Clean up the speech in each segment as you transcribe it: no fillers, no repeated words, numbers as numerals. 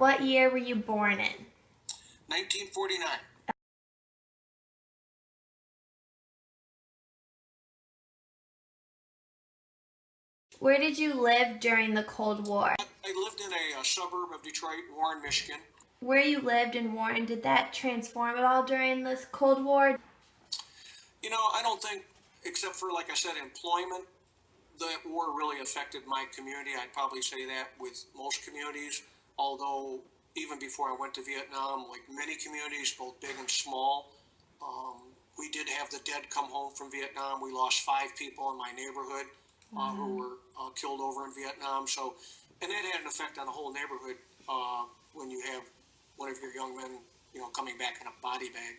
What year were you born in? 1949. Where did you live during the Cold War? I lived in a suburb of Detroit, Warren, Michigan. Where you lived in Warren, did that transform at all during this Cold War? I don't think, except for, like I said, employment, the war really affected my community. I'd probably say that with most communities, although even before I went to Vietnam, like many communities, both big and small, we did have the dead come home from Vietnam. We lost 5 people in my neighborhood who were killed over in Vietnam. So, and that had an effect on the whole neighborhood when you have one of your young men, coming back in a body bag.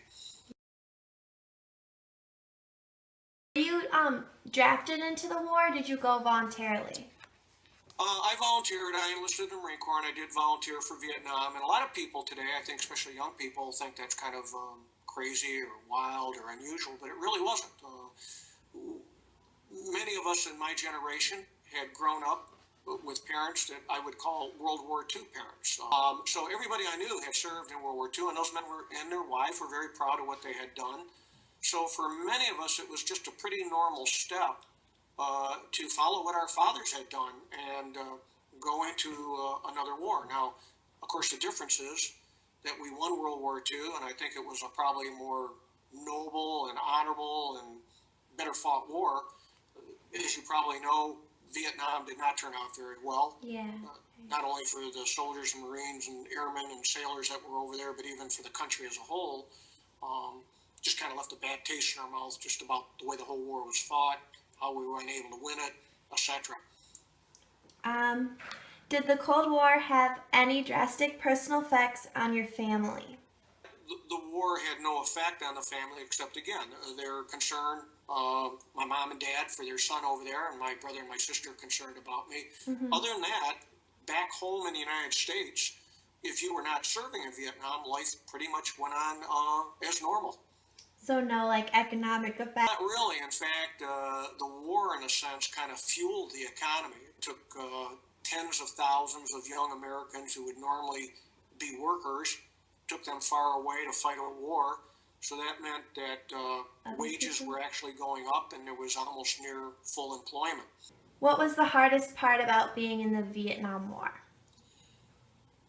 Were you drafted into the war? Or did you go voluntarily? I volunteered. I enlisted in the Marine Corps, and I did volunteer for Vietnam. And a lot of people today, I think, especially young people, think that's kind of crazy or wild or unusual, but it really wasn't. Many of us in my generation had grown up with parents that I would call World War II parents. So everybody I knew had served in World War II, and those men and their wife were very proud of what they had done. So for many of us, it was just a pretty normal step to follow what our fathers had done and go into another war. Now, of course, the difference is that we won World War II, and I think it was a probably more noble and honorable and better fought war. As you probably know, Vietnam did not turn out very well. Yeah. Not only for the soldiers and Marines and airmen and sailors that were over there, but even for the country as a whole. Just kind of left a bad taste in our mouth just about the way the whole war was fought, how we were unable to win it, etc. Did the Cold War have any drastic personal effects on your family? The war had no effect on the family except, again, their concern, my mom and dad for their son over there, and my brother and my sister concerned about me. Mm-hmm. Other than that, back home in the United States, if you were not serving in Vietnam, life pretty much went on as normal. So no, economic effect? Not really. In fact, the war, in a sense, kind of fueled the economy. It took tens of thousands of young Americans who would normally be workers, took them far away to fight a war. So that meant that wages were actually going up, and there was almost near full employment. What was the hardest part about being in the Vietnam War?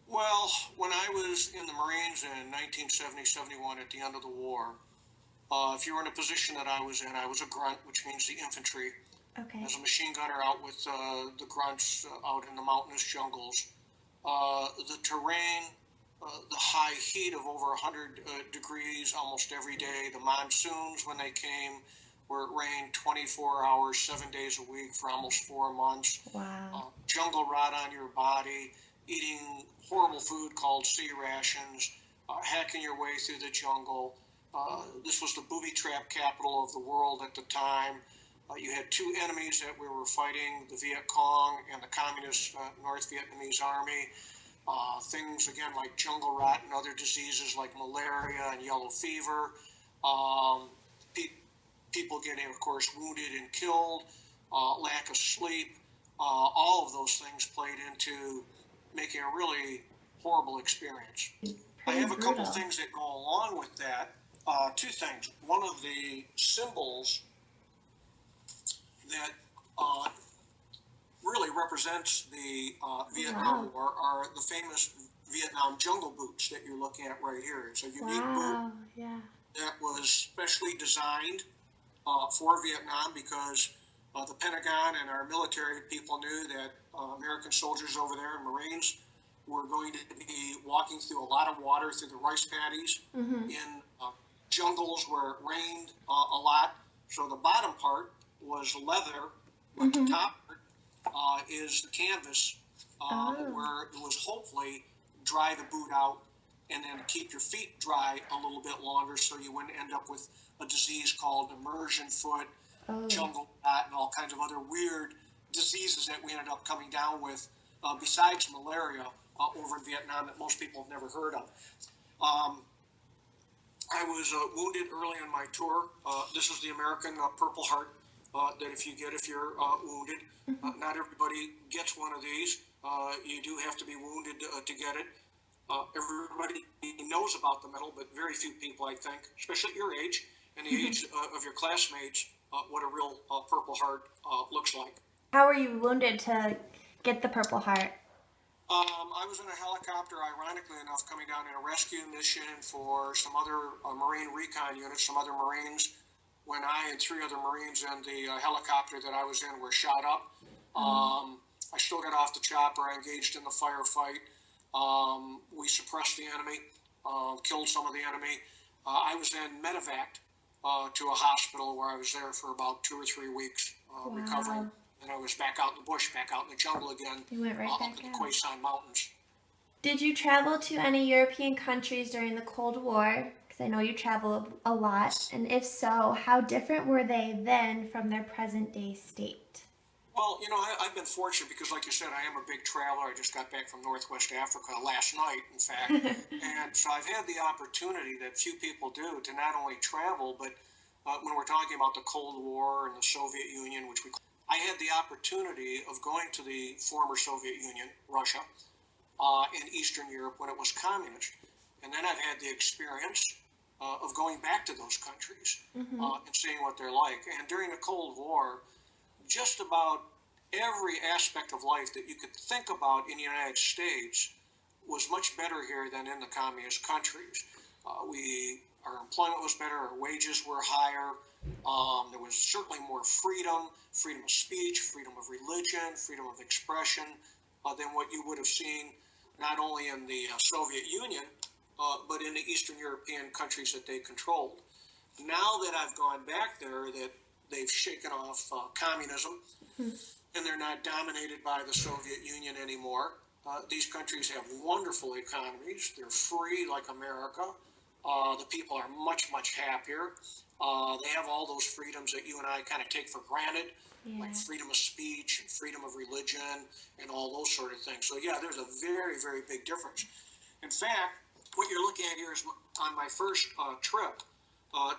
Well, when I was in the Marines in 1970-71 at the end of the war, if you were in a position that I was in, I was a grunt, which means the infantry. Okay. As a machine gunner out with the grunts out in the mountainous jungles. The terrain, the high heat of over 100 degrees almost every day. The monsoons, when they came, where it rained 24 hours, 7 days a week for almost 4 months. Wow. Jungle rot on your body, eating horrible food called sea rations, hacking your way through the jungle. This was the booby trap capital of the world at the time. You had two enemies that we were fighting, the Viet Cong and the Communist North Vietnamese Army. Things, again, like jungle rot and other diseases like malaria and yellow fever. People getting, of course, wounded and killed, lack of sleep. All of those things played into making a really horrible experience. I have a couple things that go along with that. Two things. One of the symbols that really represents the Vietnam War are the famous Vietnam jungle boots that you're looking at right here. It's a unique boot that was specially designed for Vietnam because the Pentagon and our military people knew that American soldiers over there and Marines were going to be walking through a lot of water through the rice paddies in jungles where it rained a lot. So the bottom part was leather, but the top part is the canvas where it was hopefully dry the boot out and then keep your feet dry a little bit longer so you wouldn't end up with a disease called immersion foot, jungle rot, and all kinds of other weird diseases that we ended up coming down with besides malaria over in Vietnam that most people have never heard of. I was wounded early in my tour. This is the American Purple Heart that if you get if you're wounded. Not everybody gets one of these. You do have to be wounded to get it. Everybody knows about the medal, but very few people, I think, especially at your age and the age of your classmates, what a real Purple Heart looks like. How were you wounded to get the Purple Heart? I was in a helicopter, ironically enough, coming down in a rescue mission for some other Marine recon units, some other Marines, when I and three other Marines in the helicopter that I was in were shot up. I still got off the chopper. I engaged in the firefight. We suppressed the enemy, killed some of the enemy. I was then medevaced to a hospital where I was there for about 2 or 3 weeks, recovering. And I was back out in the bush, back out in the jungle again, You went right up back in the out. Khoisan Mountains. Did you travel to any European countries during the Cold War? Because I know you travel a lot. And if so, how different were they then from their present day state? Well, I've been fortunate because, like you said, I am a big traveler. I just got back from Northwest Africa last night, in fact. And so I've had the opportunity that few people do to not only travel, but when we're talking about the Cold War and the Soviet Union, I had the opportunity of going to the former Soviet Union, Russia, and Eastern Europe when it was communist. And then I've had the experience of going back to those countries and seeing what they're like. And during the Cold War, just about every aspect of life that you could think about in the United States was much better here than in the communist countries. Our employment was better, our wages were higher, there was certainly more freedom, freedom of speech, freedom of religion, freedom of expression than what you would have seen not only in the Soviet Union, but in the Eastern European countries that they controlled. Now that I've gone back there, that they've shaken off communism, and they're not dominated by the Soviet Union anymore. These countries have wonderful economies. They're free like America. The people are much, much happier. They have all those freedoms that you and I kind of take for granted, like freedom of speech and freedom of religion and all those sort of things. So, yeah, there's a very, very big difference. In fact, what you're looking at here is on my first trip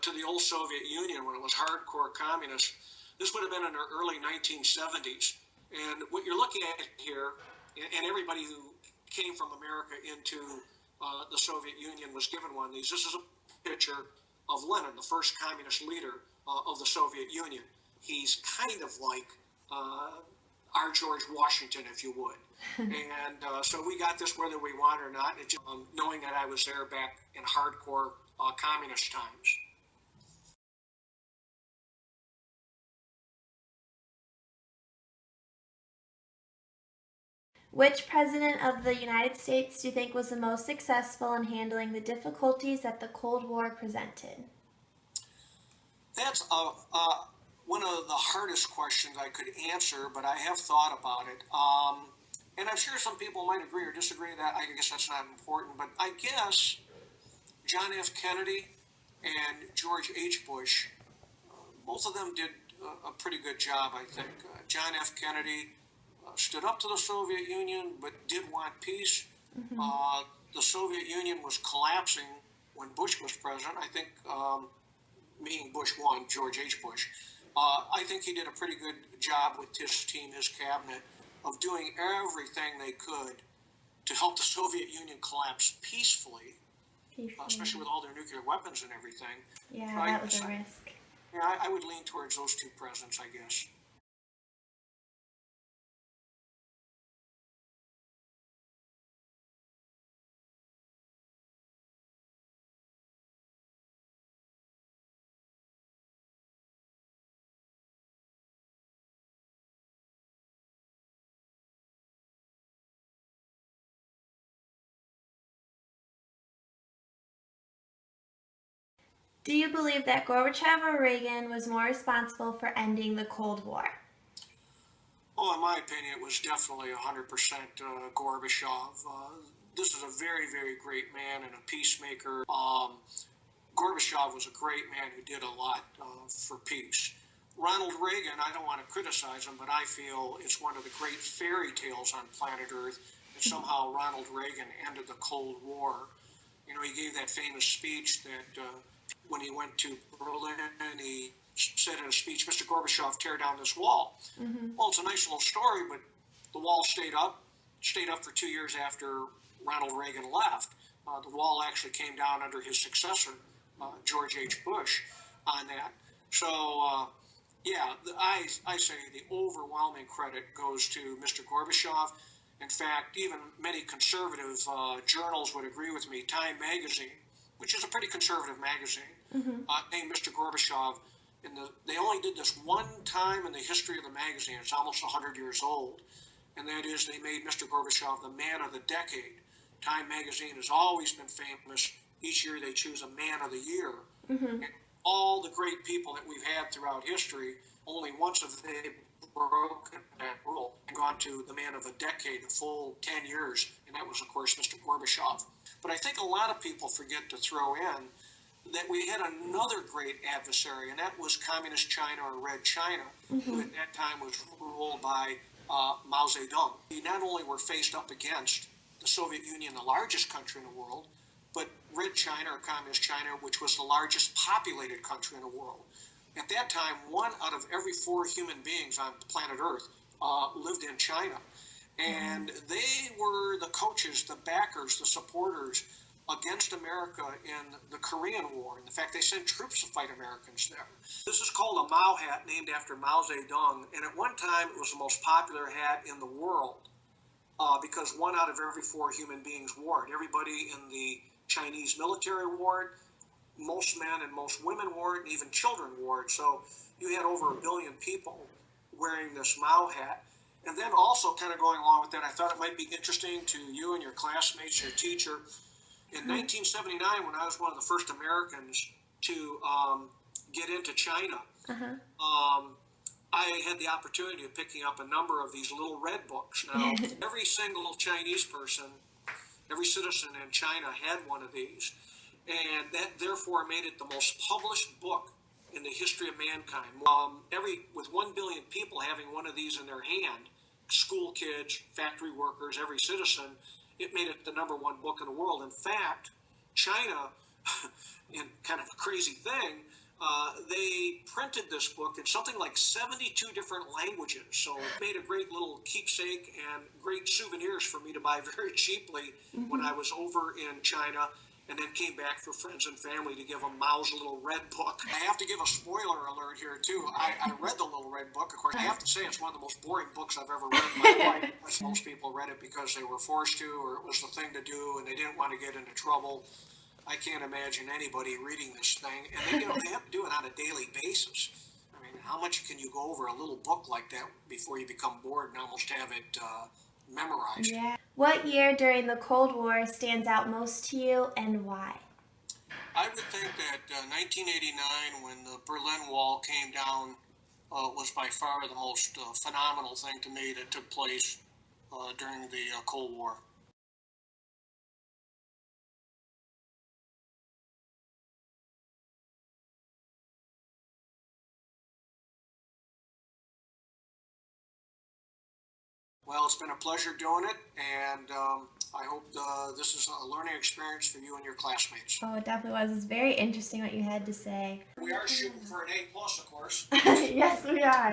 to the old Soviet Union when it was hardcore communist. This would have been in the early 1970s. And what you're looking at here, and everybody who came from America into the Soviet Union was given one of these. This is a picture of Lenin, the first communist leader of the Soviet Union. He's kind of like our George Washington, if you would. And so we got this whether we want or not, just, knowing that I was there back in hardcore communist times. Which president of the United States do you think was the most successful in handling the difficulties that the Cold War presented? That's one of the hardest questions I could answer, but I have thought about it. And I'm sure some people might agree or disagree that. I guess that's not important, but I guess John F. Kennedy and George H. Bush, both of them did a pretty good job, I think. John F. Kennedy stood up to the Soviet Union, but did want peace. The Soviet Union was collapsing when Bush was president. I think, meaning Bush 1, George H. Bush. I think he did a pretty good job with his team, his cabinet, of doing everything they could to help the Soviet Union collapse peacefully, especially with all their nuclear weapons and everything. Yeah, so that was a risk. Yeah, I would lean towards those two presidents, I guess. Do you believe that Gorbachev or Reagan was more responsible for ending the Cold War? Well, in my opinion, it was definitely 100% Gorbachev. This is a very, very great man and a peacemaker. Gorbachev was a great man who did a lot for peace. Ronald Reagan, I don't want to criticize him, but I feel it's one of the great fairy tales on planet Earth that somehow Ronald Reagan ended the Cold War. He gave that famous speech that when he went to Berlin, he said in a speech, "Mr. Gorbachev, tear down this wall." Well, it's a nice little story, but the wall stayed up for 2 years after Ronald Reagan left. The wall actually came down under his successor, George H. Bush, on that. So, yeah, I say the overwhelming credit goes to Mr. Gorbachev. In fact, even many conservative journals would agree with me. Time magazine, which is a pretty conservative magazine, named Mr. Gorbachev. They only did this one time in the history of the magazine. It's almost 100 years old. And that is they made Mr. Gorbachev the man of the decade. Time magazine has always been famous. Each year they choose a man of the year. And all the great people that we've had throughout history, only once have they broken that rule and gone to the man of the decade, the full 10 years. And that was, of course, Mr. Gorbachev. But I think a lot of people forget to throw in that we had another great adversary, and that was Communist China, or Red China, who at that time was ruled by Mao Zedong. We not only were faced up against the Soviet Union, the largest country in the world, but Red China, or Communist China, which was the largest populated country in the world. At that time, 1 out of every 4 human beings on planet Earth lived in China. And they were the coaches, the backers, the supporters against America in the Korean War. In fact, they sent troops to fight Americans there. This is called a Mao hat, named after Mao Zedong, and at one time it was the most popular hat in the world because 1 out of every 4 human beings wore it. Everybody in the Chinese military wore it, most men and most women wore it, and even children wore it. So you had over 1 billion people wearing this Mao hat. And then also, kind of going along with that, I thought it might be interesting to you and your classmates, your teacher. In 1979, when I was one of the first Americans to get into China, I had the opportunity of picking up a number of these little red books. Now, every single Chinese person, every citizen in China had one of these, and that therefore made it the most published book in the history of mankind. With 1 billion people having one of these in their hand, school kids, factory workers, every citizen, it made it the #1 book in the world. In fact, China, in kind of a crazy thing, they printed this book in something like 72 different languages. So it made a great little keepsake and great souvenirs for me to buy very cheaply when I was over in China, and then came back for friends and family to give them Mao's Little Red Book. I have to give a spoiler alert here, too. I read the Little Red Book. Of course, I have to say it's one of the most boring books I've ever read in my life. Most people read it because they were forced to, or it was the thing to do, and they didn't want to get into trouble. I can't imagine anybody reading this thing. And they have to do it on a daily basis. I mean, how much can you go over a little book like that before you become bored and almost have it memorized? Yeah. What year during the Cold War stands out most to you, and why? I would think that 1989, when the Berlin Wall came down, was by far the most phenomenal thing to me that took place during the Cold War. Well, it's been a pleasure doing it, and I hope this is a learning experience for you and your classmates. Oh, it definitely was. It's very interesting what you had to say. We are shooting for an A+, of course. Yes, we are.